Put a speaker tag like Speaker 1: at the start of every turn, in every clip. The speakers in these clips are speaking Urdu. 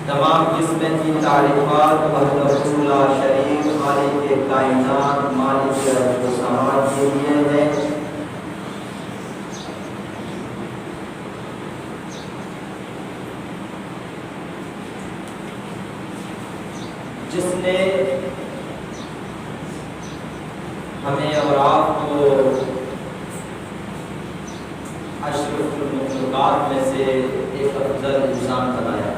Speaker 1: تمام جسم میں کی تعریفات وحدہ لا شریک خالق کائنات مالک ارض و سماء کے لیے ہے، جس نے ہمیں اور آپ کو اشرف المخلوقات میں سے ایک افضل انسان بنایا۔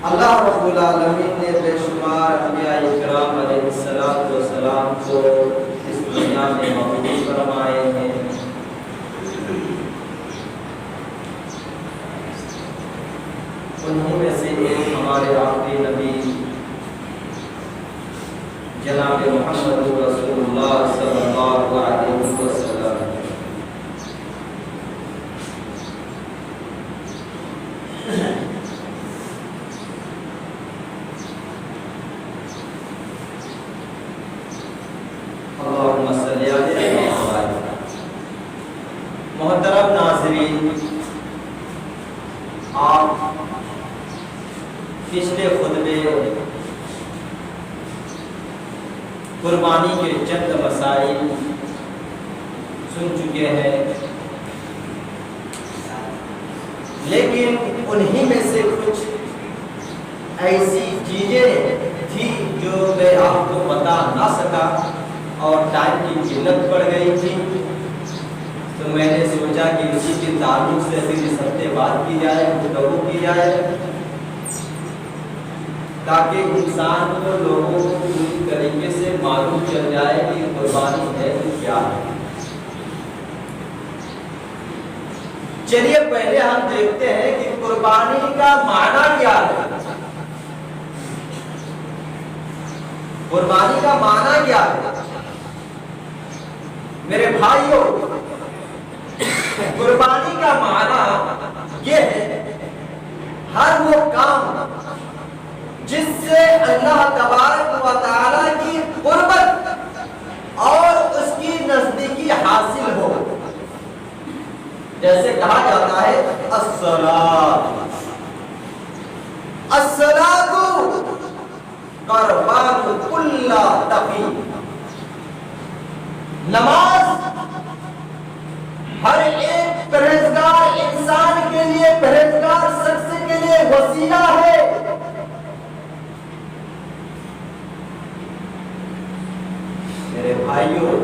Speaker 1: اللہ رب العالمین نے بے شمار انبیاء اکرام علیہ السلام کو اس دنیا میں مبعوث فرمائے ہیں۔ انہی میں سے ایک ہمارے آخری نبی جناب محمد رسول اللہ صلی اللہ علیہ وسلم۔ اللہم صلی علیہ وسلم۔ محترم ناظرین، آپ پچھلے خطبے قربانی کے چند مسائل سن چکے ہیں، لیکن انہی میں سے کچھ ایسی چیزیں تھی جو میں آپ کو بتا نہ سکا اور ٹائم کی قلت پڑ گئی تھی، تو میں نے سوچا کہ اسی کے تعلق سے پھر اس ہفتے بات کی جائے، گفتگو کی جائے، تاکہ انسان کو لوگوں کو پوری طریقے سے معلوم چل جائے کہ قربانی ہے تو کیا ہے۔ چلیے پہلے ہم دیکھتے ہیں کہ قربانی کا معنی کیا ہے۔ قربانی کا معنی کیا ہے میرے بھائیوں؟ قربانی کا معنی یہ ہے ہر وہ کام جس سے اللہ تبارک و تعالی کی قربت اور اس کی نزدیکی حاصل ہو۔ جیسے کہا جاتا ہے الصلاۃ قربان کل تقی، نماز ہر ایک پرہیزگار انسان کے لیے، پرہیزگار شخص کے لیے وسیلہ ہے۔ میرے بھائیوں،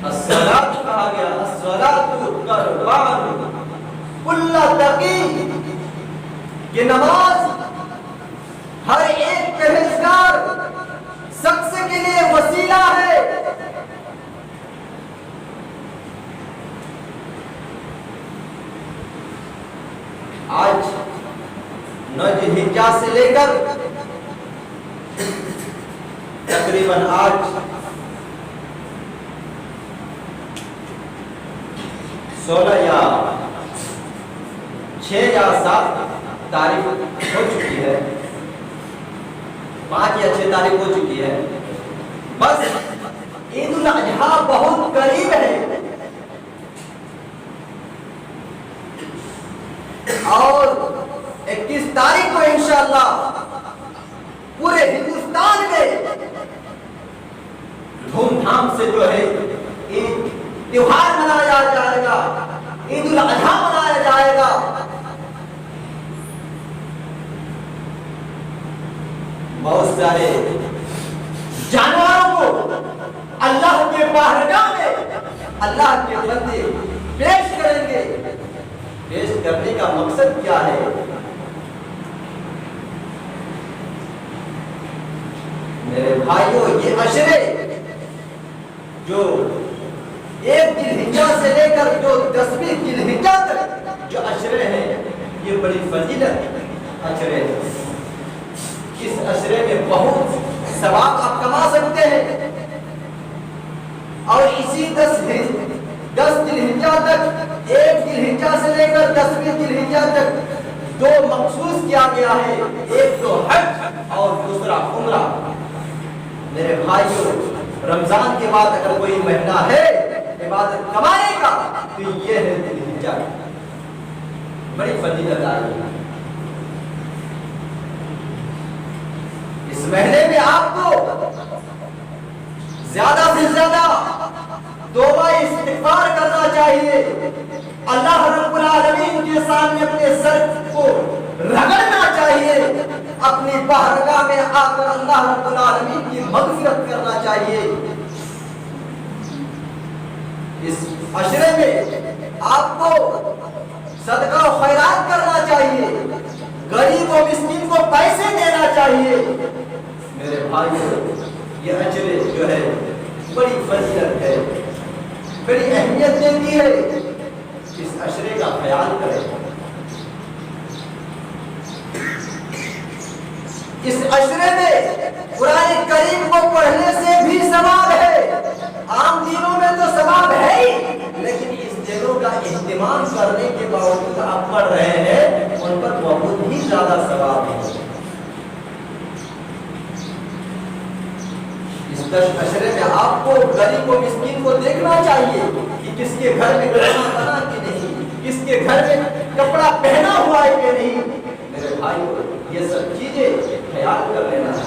Speaker 1: الصلاۃ کہا گیا، الصلاۃ قربان کل تقی، کہ نماز ہر ایک پرہیزگار شخص کے لیے وسیلہ ہے۔ آج 9 ذی الحجہ سے لے کر تقریباً آج 16 یا 6 یا 7 تاریخ ہو چکی ہے، 5 یا 6 تاریخ ہو چکی ہے، بس عید الاضحیٰ بہت قریب ہے، اور 21 تاریخ کو انشاءاللہ پورے ہندوستان میں دھوم دھام سے جو ہے عید تیوہار منایا جائے گا، عید الاضحیٰ منایا جائے گا۔ بہت سارے جانوروں کو اللہ کے بارگاہ میں اللہ کے بندے پیش کریں گے۔ پیش کرنے کا مقصد کیا ہے؟ میرے بھائیوں، یہ عشرے جو 1 ذی الحجہ سے لے کر جو 10ویں ذی الحجہ تک جو عشرے ہیں، یہ بڑی فضیلت عشرے ہیں۔ اس عشرے میں بہت ثواب آپ کما سکتے ہیں، اور اسی 10 ذی الحجہ تک، 1 ذی الحجہ سے لے کر 10ویں ذی الحجہ تک 2 مخصوص کیا گیا ہے، ایک تو حج اور دوسرا عمرہ۔ میرے بھائیوں، رمضان کے بعد اگر کوئی مہینہ ہے عبادت کمانے کا تو یہ ہے ذی الحجہ۔ بڑی فضیلت آئی. اس مہینے میں آپ کو زیادہ سے زیادہ توبہ استغفار کرنا چاہیے. اللہ رب العالمین کے سامنے اپنے سر کو رگڑنا چاہیے. اپنی بارگاہ میں آ کر اللہ رب العالمین کی مغفرت کرنا چاہیے. اس عشرے میں آپ کو صدقہ و خیرات کرنا چاہیے. غریب و مسکین کو پیسے دینا چاہیے. میرے بھائیو یہ عشرے جو ہے بڑی فضیلت ہے, بڑی اہمیت دیتی ہے. اس عشرے کا خیال کریں. اس عشرے میں قرآن کریم کو پڑھنے سے بھی ثواب ہے. عام دنوں میں تو ثواب ہے ہی, لیکن اس دنوں کا اہتمام کرنے کے باوجود آپ پڑھ رہے ہیں ان پر بہت ہی زیادہ ثواب ہے. اس عشرے میں آپ کو غریب و مسکین کو دیکھنا چاہیے کہ کس کے گھر میں کھانا بنا کہ نہیں, کس کے گھر میں کپڑا پہنا ہوا ہے کہ نہیں. میرے بھائیو یہ سب چیزیں خیال کر لینا ہے,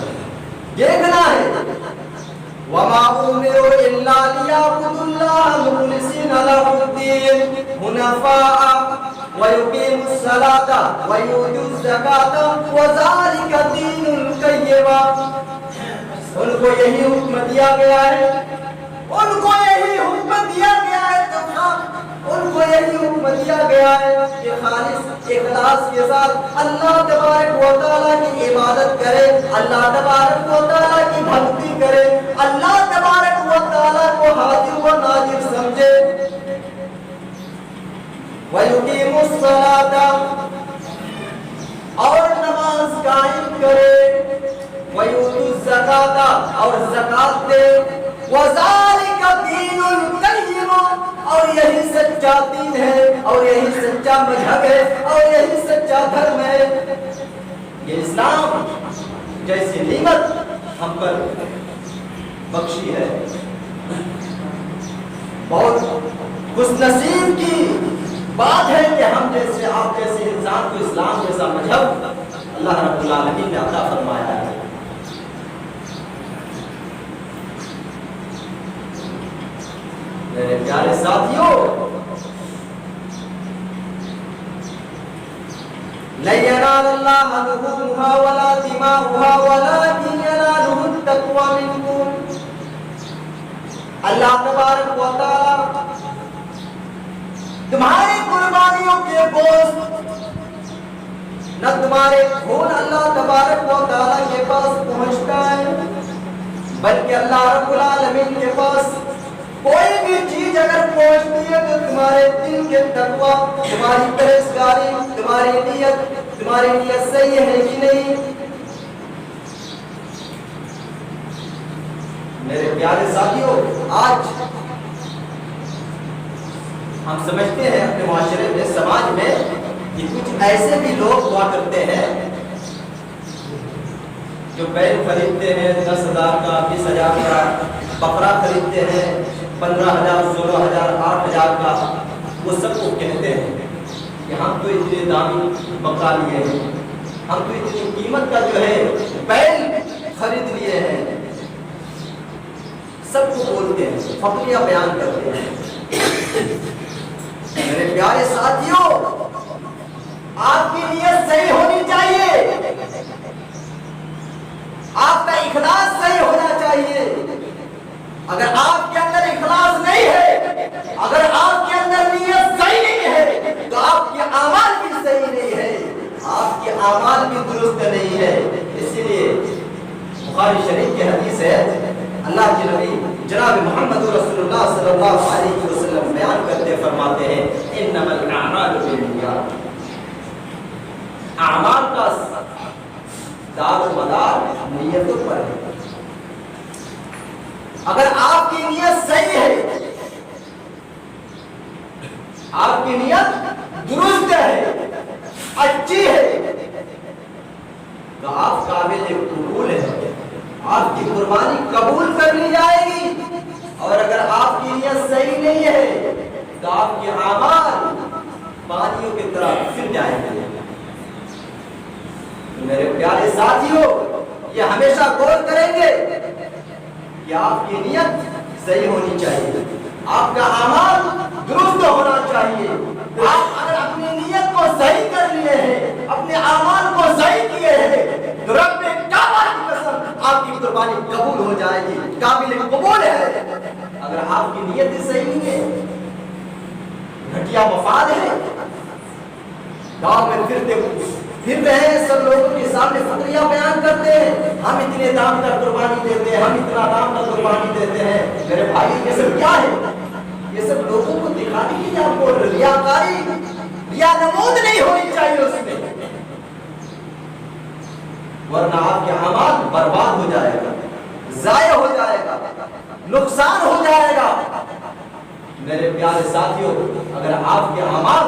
Speaker 1: دیکھنا ہے. وَمَا أُمِرُوا إِلَّا لِيَعْبُدُوا اللَّهَ مُخْلِصِينَ لَهُ الدِّينَ حُنَفَاءَ وَيُقِيمُوا الصَّلَاةَ وَيُؤْتُوا الزَّكَاةَ وَذَلِكَ دِينُ الْقَيِّمَةِ. ان کو یہی حکم دیا گیا ہے, ان کو یہی حکم دیا گیا ہے, ان کو یہی حکم دیا گیا ہے کہ خالص اخلاص کے ساتھ اللہ تبارک و تعالیٰ کی عبادت کرے, اللہ تبارک و تعالیٰ کی بھکتی کرے, اللہ تبارک و تعالیٰ کو حاضر و ناظر سمجھے. وَيُقِيمُوا الصَّلَاةَ اور نماز قائم کرے, وَيُؤْتُوا الزَّكَاةَ اور زکات دے, وَذَلِكَ دِينُ الْقَيِّمَةِ اور یہی سچا دین ہے, اور یہی سچا مذہب ہے, اور یہی سچا دھرم ہے. یہ اسلام جیسی نعمت ہم پر بخشی ہے, بہت خوش نصیب کی بات ہے کہ ہم جیسے آپ جیسے انسان کو اسلام جیسا مذہب اللہ رب العالمین نے عطا فرمایا ہے. میرے پیارے ساتھیوں, لَن يَنَالَ اللَّهَ لُحُومُهَا وَلَا دِمَاؤُهَا وَلَٰكِن يَنَالُهُ التَّقْوَىٰ مِنكُمْ. اللہ تبارک و تعالیٰ تمہاری قربانیوں کے گوشت نہ تمہارے خون اللہ تبارک و تعالیٰ کے پاس پہنچتا ہے, بلکہ اللہ رب العالمین کے پاس کوئی بھی چیز اگر پہنچتی ہے تو تمہارے دل کے تقویٰ, تمہاری پرہیزگاری, تمہاری نیت صحیح ہے کہ نہیں. میرے پیارے ساتھیوں, آج ہم سمجھتے ہیں اپنے معاشرے میں, سماج میں کہ کچھ ایسے بھی لوگ ہوا کرتے ہیں جو بیل خریدتے ہیں 10,000 کا, 20,000 کا, بکرا خریدتے ہیں 15,000, 16,000, 8,000 کا. وہ سب کو کہتے ہیں کہ ہم تو اتنے دامی بکرا لیے ہیں, ہم تو اتنی قیمت کا جو ہے بیل خرید لیے ہیں. سب کو بولتے ہیں, فخریہ بیان کرتے ہیں. میرے پیارے ساتھیوں, آپ کی نیت صحیح ہونی چاہیے, آپ کا اخلاص صحیح ہونا چاہیے. اگر آپ کے اندر اخلاص نہیں ہے, اگر آپ کے اندر نیت صحیح نہیں ہے, تو آپ کے اعمال بھی صحیح نہیں ہے, آپ کے اعمال بھی درست نہیں ہے. اسی لیے بخاری شریف کی حدیث ہے, اللہ کے نبی جناب محمد رسول اللہ صلی اللہ علیہ وسلم بیان کرتے فرماتے ہیں, انما الاعمال بالنیات. اعمال کا دار و مدار نیتوں پر ہے. اگر آپ کی نیت صحیح ہے, آپ کی نیت درست ہے, اچھی ہے, تو آپ قابل قبول ہے, آپ کی قربانی قبول کر لی جائے گی. اور اگر آپ کی نیت صحیح نہیں ہے تو آپ کے اعمال پانیوں کی طرح پھر جائیں گے۔ میرے پیارے ساتھیوں، یہ ہمیشہ غور کریں گے کہ آپ کی نیت صحیح ہونی چاہیے، آپ کا اعمال درست ہونا چاہیے۔ آپ اگر اپنی نیت کو صحیح کر لیے ہیں، اپنے اعمال کو صحیح کیے ہیں، تو رب کعبہ کی قسم آپ کی قربانی قبول ہو جائے گی، قابل قبول ہے۔ اگر آپ کی نیت ہی صحیح نہیں ہے، گھٹیا مفاد ہے، گاؤں میں پھر رہے ہیں، سب لوگوں کے سامنے فقریہ بیان کرتے ہیں، ہم اتنے دام کا قربانی دیتے ہیں، ہم اتنا دام کا قربانی دیتے ہیں۔ میرے بھائی، یہ سب کیا ہے؟ یہ سب لوگوں کو دکھانے کے لیے آپ کو ریاکاری یا نمود نہیں ہونی چاہیے اس میں، ورنہ آپ کے اعمال برباد ہو جائے گا، ضائع ہو جائے گا، نقصان ہو جائے گا۔ میرے پیارے ساتھیوں، اگر آپ کے اعمال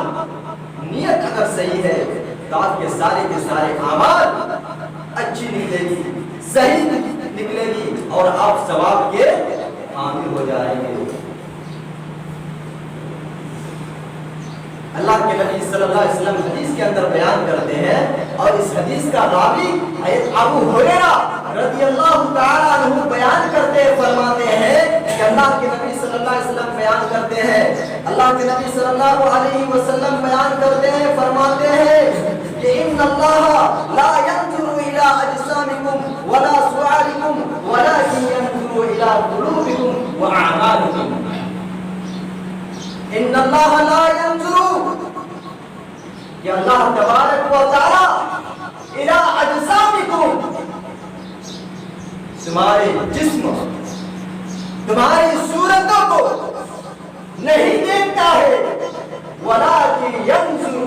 Speaker 1: نیت اگر صحیح ہے تو آپ کے سارے اعمال اچھی نکلے گی، صحیح نکلے گی، اور آپ ثواب کے حامل ہو جائیں گے۔ اللہ کے نبی صلی اللہ علیہ وسلم حدیث کے اندر بیان کرتے ہیں، اور اس حدیث کا راوی ابو ہریرہ رضی اللہ تعالی عنہ بیان کرتے فرماتے ہیں کہ اللہ کے نبی صلی اللہ علیہ وسلم بیان کرتے ہیں، اللہ کے نبی صلی اللہ علیہ وسلم بیان کرتے ہیں، فرماتے ہیں کہ ان اللہ لا ينظر الى اجسامکم ولا صورکم ولكن ينظر الى قلوبکم واعمالکم۔ ان اللہ لا ينظر، کہ اللہ تبارک و تعالی الى اجسامکم، تمہارے جسم، تمہاری صورتوں کو نہیں دیکھتا ہے، ولكن ينظر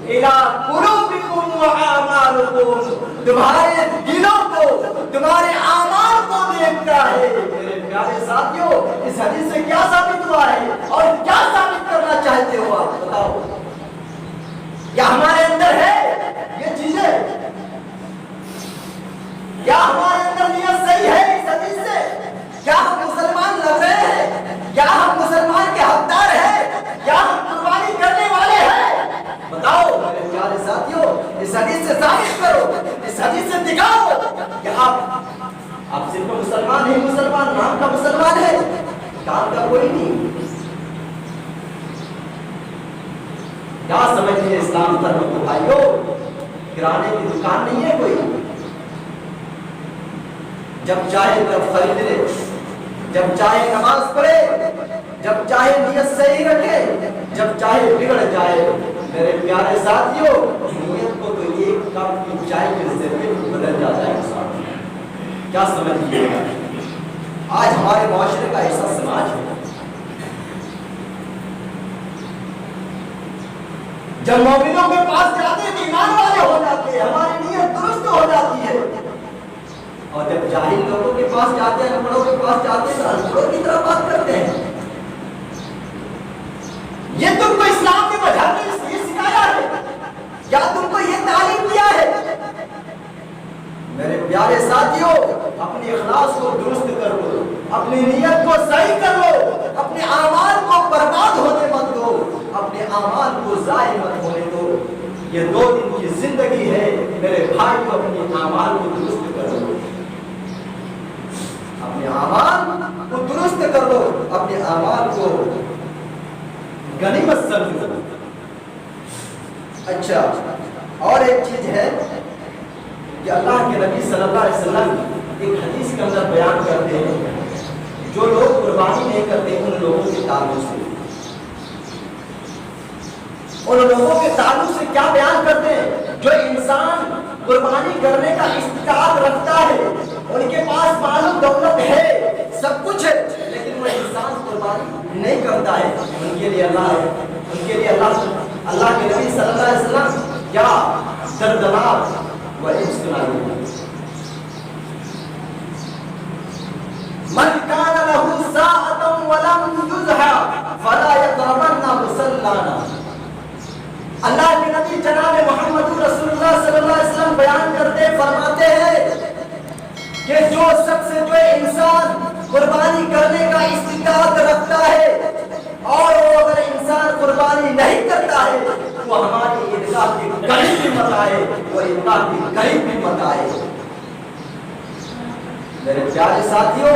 Speaker 1: الى قلوبکم واعمالکم، تمہارے دلوں کو، تمہارے اعمال کو دیکھتا ہے۔ میرے پیارے ساتھیوں، اس حدیث سے کیا ثابت ہوا ہے اور کیا ثابت کرنا چاہتے ہو آپ بتاؤ؟ کیا ہمارے اندر ہے یہ چیزیں؟ کیا ہمارے اندر نیت صحیح ہے اس حدیث سے؟ کیا ہم مسلمان لگ رہے ہیں؟ کیا ہم مسلمان کے حقدار ہیں؟ کیا ہم قربانی کرنے والے ہیں؟ بتاؤ میرے پیارے ساتھیوں، اس حدیث سے ثابت کرو، اس حدیث سے دکھاؤ کہ آپ صرف مسلمان ہیں، مسلمان نام کا مسلمان ہے، کام کا کوئی نہیں۔ کیا سمجھیے اسلام دھرم کو بھائیو؟ کرانے کی دکان نہیں ہے کوئی، جب چاہے تب خرید لے، جب چاہے نماز پڑھے، جب چاہے نیت صحیح رکھے، جب چاہے بگڑ جائے۔ میرے پیارے ساتھیوں، نیت کو تو ایک کپ کی چائے کے ذریعے بدل جاتا ہے انسان۔ کیا سمجھیے گا؟ آج ہمارے معاشرے کا ایسا سماج ہے، جب مومنوں کے پاس جاتے ہیں ایمان والے ہو جاتے ہیں، ہماری نیت درست ہو جاتی ہے، اور جب جاہل لوگوں کے پاس جاتے ہیں، انپڑھوں کے پاس جاتے ہیں، تو انپڑھوں کی طرح بات کرتے ہیں۔ یہ تم کو اسلام کے مذہب نے یہ سکھایا ہے، یا تم کو یہ تعلیم دیا ہے؟ میرے پیارے ساتھیوں، اپنے اخلاص کو درست کر لو، اپنی نیت کو صحیح کر لو، اپنے اعمال کو برباد ہونے مت دو، اپنے اعمال کو ضائع مت ہونے دو۔ یہ 2 دن کی زندگی ہے میرے بھائی، کو اپنے اعمال کو درست کر لو، اپنے اعمال کو درست کر لو، اپنے اعمال کو غنیمت سمجھو۔ اچھا، اور ایک چیز ہے کہ اللہ کے نبی صلی اللہ علیہ وسلم ایک حدیث کے اندر بیان کرتے ہیں، جو لوگ قربانی نہیں کرتے ان لوگوں کے تعلق سے، ان لوگوں کے تعلق سے کیا بیان کرتے ہیں؟ جو انسان قربانی کرنے کا استطاعت رکھتا ہے، ان کے پاس مال و دولت ہے، سب کچھ ہے، لیکن وہ انسان قربانی نہیں کرتا ہے، ان کے لیے اللہ کے نبی صلی اللہ علیہ وسلم کیا دردناک و انسانی من کان له ساعة ولم یزح فلا یقربن مصلانا۔ اللہ کے نبی جناب محمد رسول اللہ صلی اللہ علیہ وسلم بیان کرتے فرماتے ہیں کہ جو شخص، جو انسان قربانی کرنے کا استطاعت رکھتا ہے، اور وہ اگر انسان انسان قربانی نہیں کرتا ہے وہ ہماری عیدگاہ کے قریب بھی مت آئے، وہ عیدگاہ کے قریب بھی مت آئے۔ میرے پیارے ساتھیوں،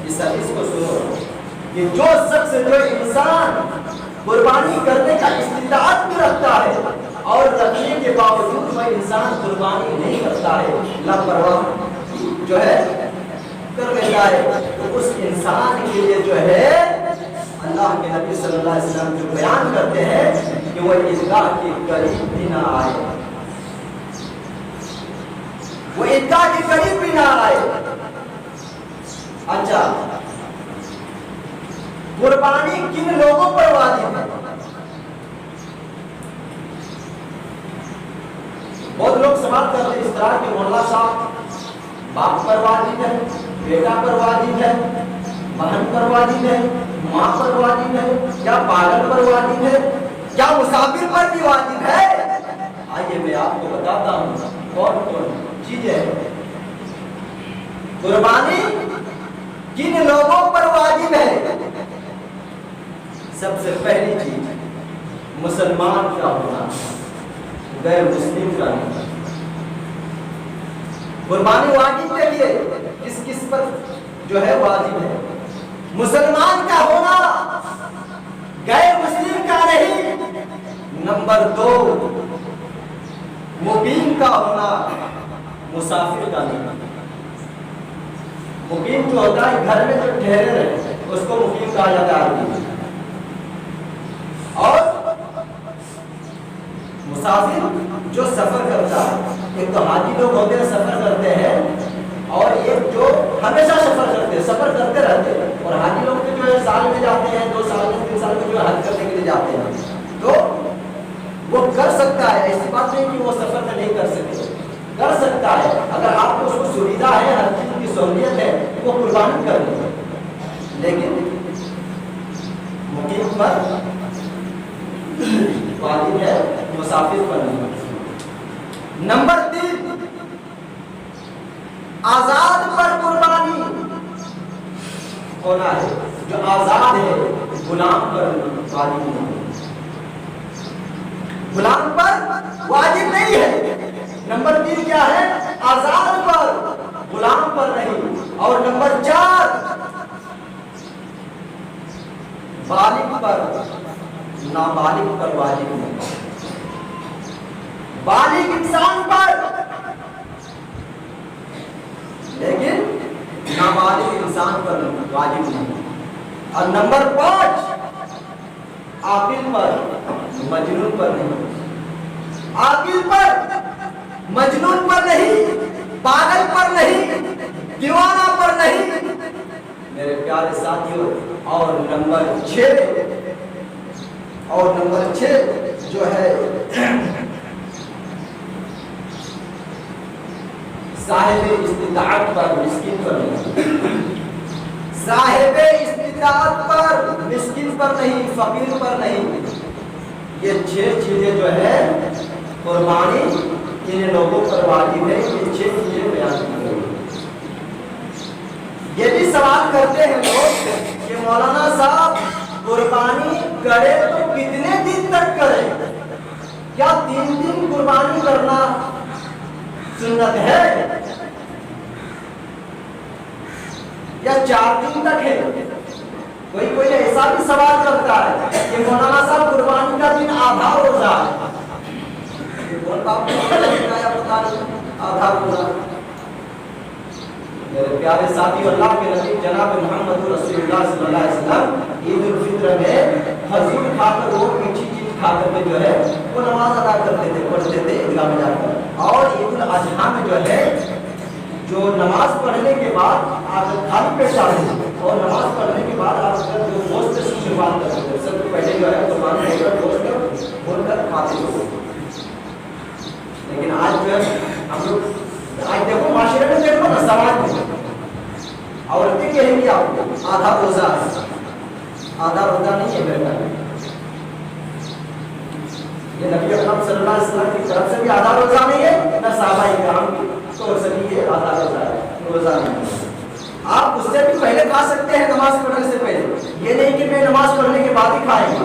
Speaker 1: اس حدیث کو سنو کہ جو شخص جو انسان قربانی کرنے کا استطاعت بھی رکھتا ہے اور رکھنے کے باوجود وہ انسان قربانی نہیں کرتا ہے، لاپرواہ جو ہے کر لیتا ہے، تو اس انسان کے لیے جو ہے اللہ کے نبی صلی اللہ علیہ وسلم جو بیان کرتے ہیں کہ وہ عیدگاہ کے قریب بھی نہ آئے، وہ عیدگاہ کے قریب بھی نہ آئے۔ اچھا، قربانی کن لوگوں پر واجب ہے؟ بہت لوگ سوال کرتے ہیں اس طرح کہ مولانا صاحب باپ پر واجب ہے، بیٹا پر واجب ہے، بہن پر واجب ہے، ماں پر واجب ہے، کیا پاگل پر واجب ہے، کیا مسافر پر بھی واجب ہے؟ آئیے میں آپ کو بتاتا ہوں کون کون چیزیں قربانی کن لوگوں پر واجب ہے۔ سب سے پہلی چیز مسلمان کا ہونا، غیر مسلم کا نہیں۔ قربانی واجب کے لیے کس کس پر جو ہے واجب ہے؟ مسلمان کا ہونا، غیر مسلم کا نہیں۔ نمبر 2 مقیم کا ہونا، مسافر کا نہیں۔ مقیم جو ہوتا ہے گھر میں جو ٹھہرے رہے اس کو مقیم کہا جاتا ہے، اور مسافر جو سفر کرتا ہے، ایک تو حاجی لوگ ہوتے ہیں سفر کرتے ہیں، اور ایک جو ہمیشہ سفر کرتے ہیں، سفر کرتے رہتے ہیں، اور حاجی لوگ کے جو ہے سال میں جاتے ہیں، 2 سال میں 3 سال میں جو ہے حج کرنے کے لیے جاتے ہیں، تو وہ کر سکتا ہے، ایسی بات نہیں کہ وہ سفر میں نہیں کر سکتے، کر سکتا ہے اگر آپ کو اس کو سویدھا ہے، ہر چیز کی سہولیت ہے، وہ قربانی کر لیں، لیکن مقیم پر واجب ہے، مسافر پر نہیں۔ نمبر 3 آزاد پر قربانی ہونا ہے، جو آزاد ہے غلام پر واجب نہیں، غلام پر واجب نہیں ہے۔ نمبر 3 کیا ہے؟ آزاد پر، غلام پر نہیں۔ اور نمبر 4 بالغ پر، نابالغ پر واجب نہیں۔ بالغ انسان پر لیکن نابالغ انسان پر واجب نہیں۔ اور نمبر 5 عاقل پر، مجنون پر نہیں۔ عاقل پر، مجنون پر نہیں، پاگل پر نہیں، دیوانہ پر نہیں، میرے پیارے ساتھیوں۔ اور نمبر 6 جو ہے صاحب استطاعت پر، مسکین پر نہیں۔ صاحب استطاعت پر، مسکین پر نہیں، فقیر پر نہیں۔ یہ 6 چیزیں جو ہے قربانی ان لوگوں پر واجب ہے، یہ 6 چیزیں بیان کی گئی۔ یہ بھی سوال کرتے ہیں لوگ کہ مولانا صاحب قربانی کرے تو کتنے دن تک کرے؟ کیا 3 دن قربانی کرنا سنت ہے یا 4 دن تک ہے؟ کوئی ایسا بھی سوال کرتا ہے کہ مولانا صاحب قربانی کا دن آدھا روزہ ہے، آدھا روزہ۔ میرے پیارے ساتھی، اللہ کے نبی جناب محمد رسول اللہ صلی اللہ علیہ وسلم عید الفطر میں کھجور کھا کر، وہ میٹھی چیز کھا کر کے جو ہے وہ نماز ادا کرتے تھے، پڑھتے تھے عیدگاہ میں جا کر۔ اور عید الاضحیٰ میں جو ہے جو نماز پڑھنے کے بعد آپ خالی پیٹ آتے تھے، اور نماز پڑھنے کے بعد آپ جو گوشت سے شروعات کرتے تھے، سب سے پہلے جو ہے قربان لے کر گوشت بول کر کھاتے تھے۔ لیکن آج جو ہے ہم لوگ، آج دیکھو معاشرے میں دیکھو نا، سماج میں عورتیں کہیں گی آپ کو آدھا روزہ ہے، آدھا روزہ نہیں ہے میرے گھر میں۔ یہ نبی اکرم صلی اللہ علیہ وسلم کی طرف سے بھی آدھا روزہ نہیں ہے، نہ صحابہ کرام کی طور سے بھی یہ آدھا روزہ ہے، روزہ نہیں ہے۔ آپ اس سے بھی پہلے کھا سکتے ہیں نماز پڑھنے سے پہلے، یہ نہیں کہ میں نماز پڑھنے کے بعد ہی کھائیں گے۔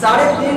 Speaker 1: 3.5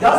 Speaker 1: 10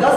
Speaker 1: 10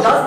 Speaker 1: 10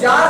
Speaker 1: 4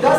Speaker 1: 10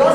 Speaker 1: 10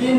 Speaker 1: 3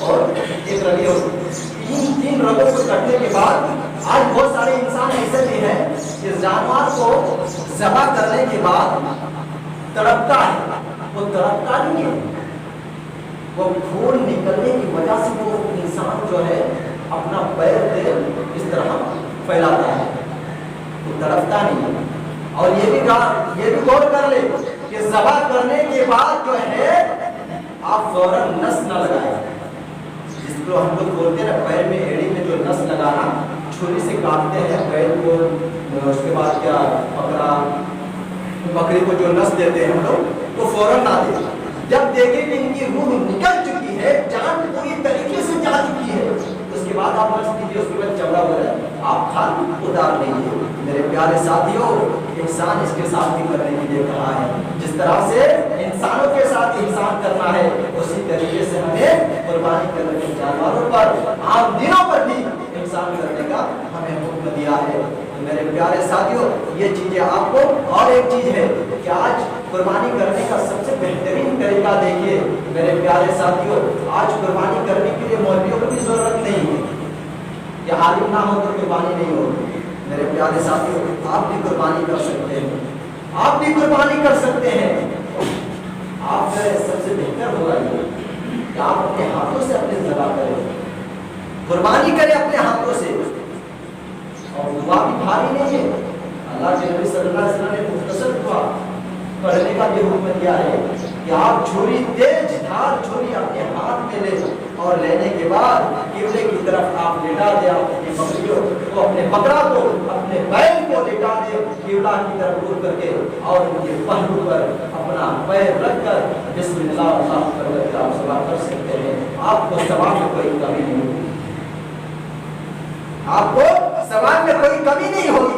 Speaker 1: اور ایک رگی ہوتی، تین رگوں کو کٹنے کے بعد آج بہت سارے انسان ایسے بھی ہیں کہ جانور کو ذبح کرنے کے بعد تڑپتا ہے، وہ تڑپتا نہیں ہے، وہ خون نکلنے کی وجہ سے وہ انسان جو ہے اپنا پیر پہ اس طرح پھیلاتا ہے، وہ تڑپتا نہیں ہے۔ اور یہ بھی غور کر لے کہ ذبح کرنے کے بعد جو ہے آپ فوراً نس نہ لگائیں، جس کو ہم لوگ بولتے ہیں پیر میں ایڑی میں جو نس لگانا، چھری سے کاٹتے ہیں پیر کو، اس کے بعد کیا بکری کو جو نس دیتے ہیں ہم لوگ، وہ فوراً نہ دیں، جب دیکھیں کہ ان کی روح نکل چکی ہے، جان پوری طریقے سے جا چکی ہے، اس کے بعد آپ نس دیجیے، اس کے بعد چمڑا وغیرہ آپ کھان اتار لیجیے۔ میرے پیارے ساتھیوں، انسان اس کے ساتھ بھی کرنے کے لیے کہا ہے، جس طرح سے انسانوں کے ساتھ انسان کرنا ہے، اسی طریقے سے ہمیں قربانی کرنے کے جانوروں پر، عام دنوں پر بھی انسان کرنے کا ہمیں حکم دیا ہے۔ میرے پیارے ساتھیوں، یہ چیزیں آپ کو، اور ایک چیز ہے کہ آج قربانی کرنے کا سب سے بہترین طریقہ دیکھیے میرے پیارے ساتھیوں، آج قربانی کرنے کے لیے مولویوں کی ضرورت نہیں ہے، کہ عالم نہ ہو تو قربانی نہیں ہوگی۔ میرے پیارے ساتھیوں، آپ بھی قربانی کر سکتے ہیں، آپ بھی قربانی کر سکتے ہیں۔ آپ کا سب سے بہتر ہوگا یہ کہ آپ اپنے ہاتھوں سے اپنے ذبح کریں، قربانی کریں اپنے ہاتھوں سے، اور دعا بھی بھاری نہیں ہے۔ اللہ کے نبی صلی اللہ علیہ وسلم نے مختصر دعا پڑھنے کا بھی حکم دیا ہے کہ آپ چھری، تیز دھار چھری اپنے ہاتھ میں لے، اور لینے کے بعد قبلے کی طرف آپ لٹا دیں اپنی بکریوں کو، اپنے بکرا کو، اپنے بیل کو لٹا دیں قبلہ کی طرف رخ کر کے، اور ان کے پہلو پر اپنا پیر رکھ کر بسم اللہ اللہ کر کے آپ ذبح کر سکتے ہیں۔ آپ کو ثواب میں کوئی کمی نہیں ہوگی، آپ کو ثواب میں کوئی کمی نہیں ہوگی۔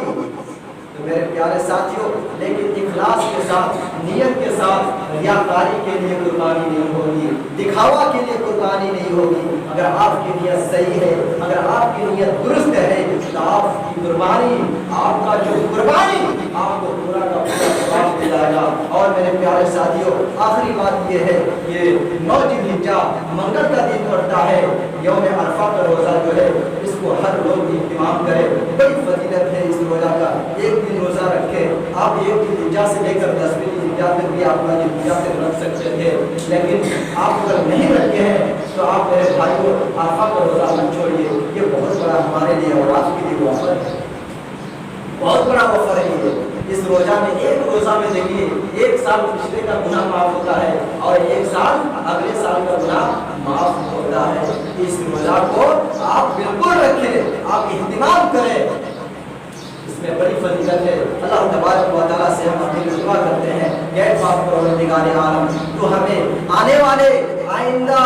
Speaker 1: تو میرے پیارے ساتھیوں، لیکن اخلاص کے ساتھ، نیت کے ساتھ، ریاکاری کے لیے قربانی نہیں ہوگی، دکھاوا کے لیے قربانی نہیں ہوگی۔ اگر آپ کی نیت صحیح ہے، اگر آپ کی نیت درست ہے، تو آپ کی قربانی، آپ کا جو قربانی آپ کو پورا کا پورا ثواب مل جائے گا۔ اور میرے پیارے ساتھیوں، آخری بات یہ ہے، یہ 9 ذی الحجہ منگل کا دن پڑتا ہے، یوم عرفہ کا روزہ جو ہے اس کو ہر لوگ اہتمام کرے، بڑی فضیلت ہے اس روزہ کا۔ ایک دن روزہ رکھے، آپ 1 ذی الحجہ سے لے کر 10ویں ذی الحجہ تک بھی آپ 9 ذی الحجہ تک رکھ سکتے تھے، لیکن آپ اگر نہیں رکھے ہیں تو آپ میرے بھائیوں عرفہ کا روزہ مت چھوڑیے، یہ بہت بڑا ہمارے لیے اور آپ کے لیے آفر ہے، بہت بڑا آفر ہے یہ۔ اس روزہ میں، ایک روزہ میں دیکھیے 1 سال پچھلے کا گناہ معاف ہوتا ہے، اور 1 سال اگلے سال کا گناہ معاف ہوتا ہے۔ اس روزہ کو آپ بالکل رکھیں، آپ اہتمام کریں، اس میں بڑی فضیلت ہے۔ اللہ تبارک و تعالیٰ سے ہم اپنی دعا کرتے ہیں کہ اے پاک پروردگار عالم، تو ہمیں آنے والے آئندہ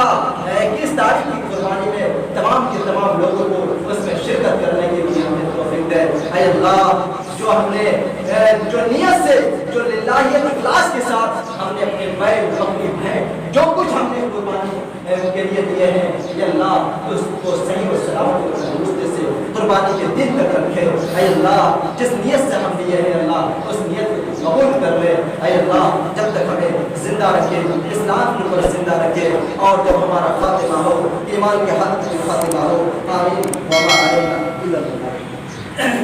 Speaker 1: 21 تاریخ کی قربانی میں تمام کے تمام لوگوں کو اس میں شرکت کرنے کے لیے ہمیں توفیق دے۔ اے اللہ، جو ہم نے جو نیت سے، جو للہیت اخلاص کے ساتھ ہم نے اپنے بیل، اپنی بھینس، جو کچھ ہم نے قربانی کے لیے دیے ہیں، اے اللہ اس کو صحیح و سلامت تندرستی سے قربانی کے دن تک رکھے۔ اے اللہ، جس نیت سے ہم دیے ہیں اللہ، اس نیت کو قبول کر لے۔ اے اللہ، جب تک ہمیں زندہ رکھے، اسلام کے اوپر زندہ رکھے، اور جب ہمارا خاتمہ ہو ایمان کے حق میں خاتمہ ہو، آمین۔ وما علینا الا البلاغ۔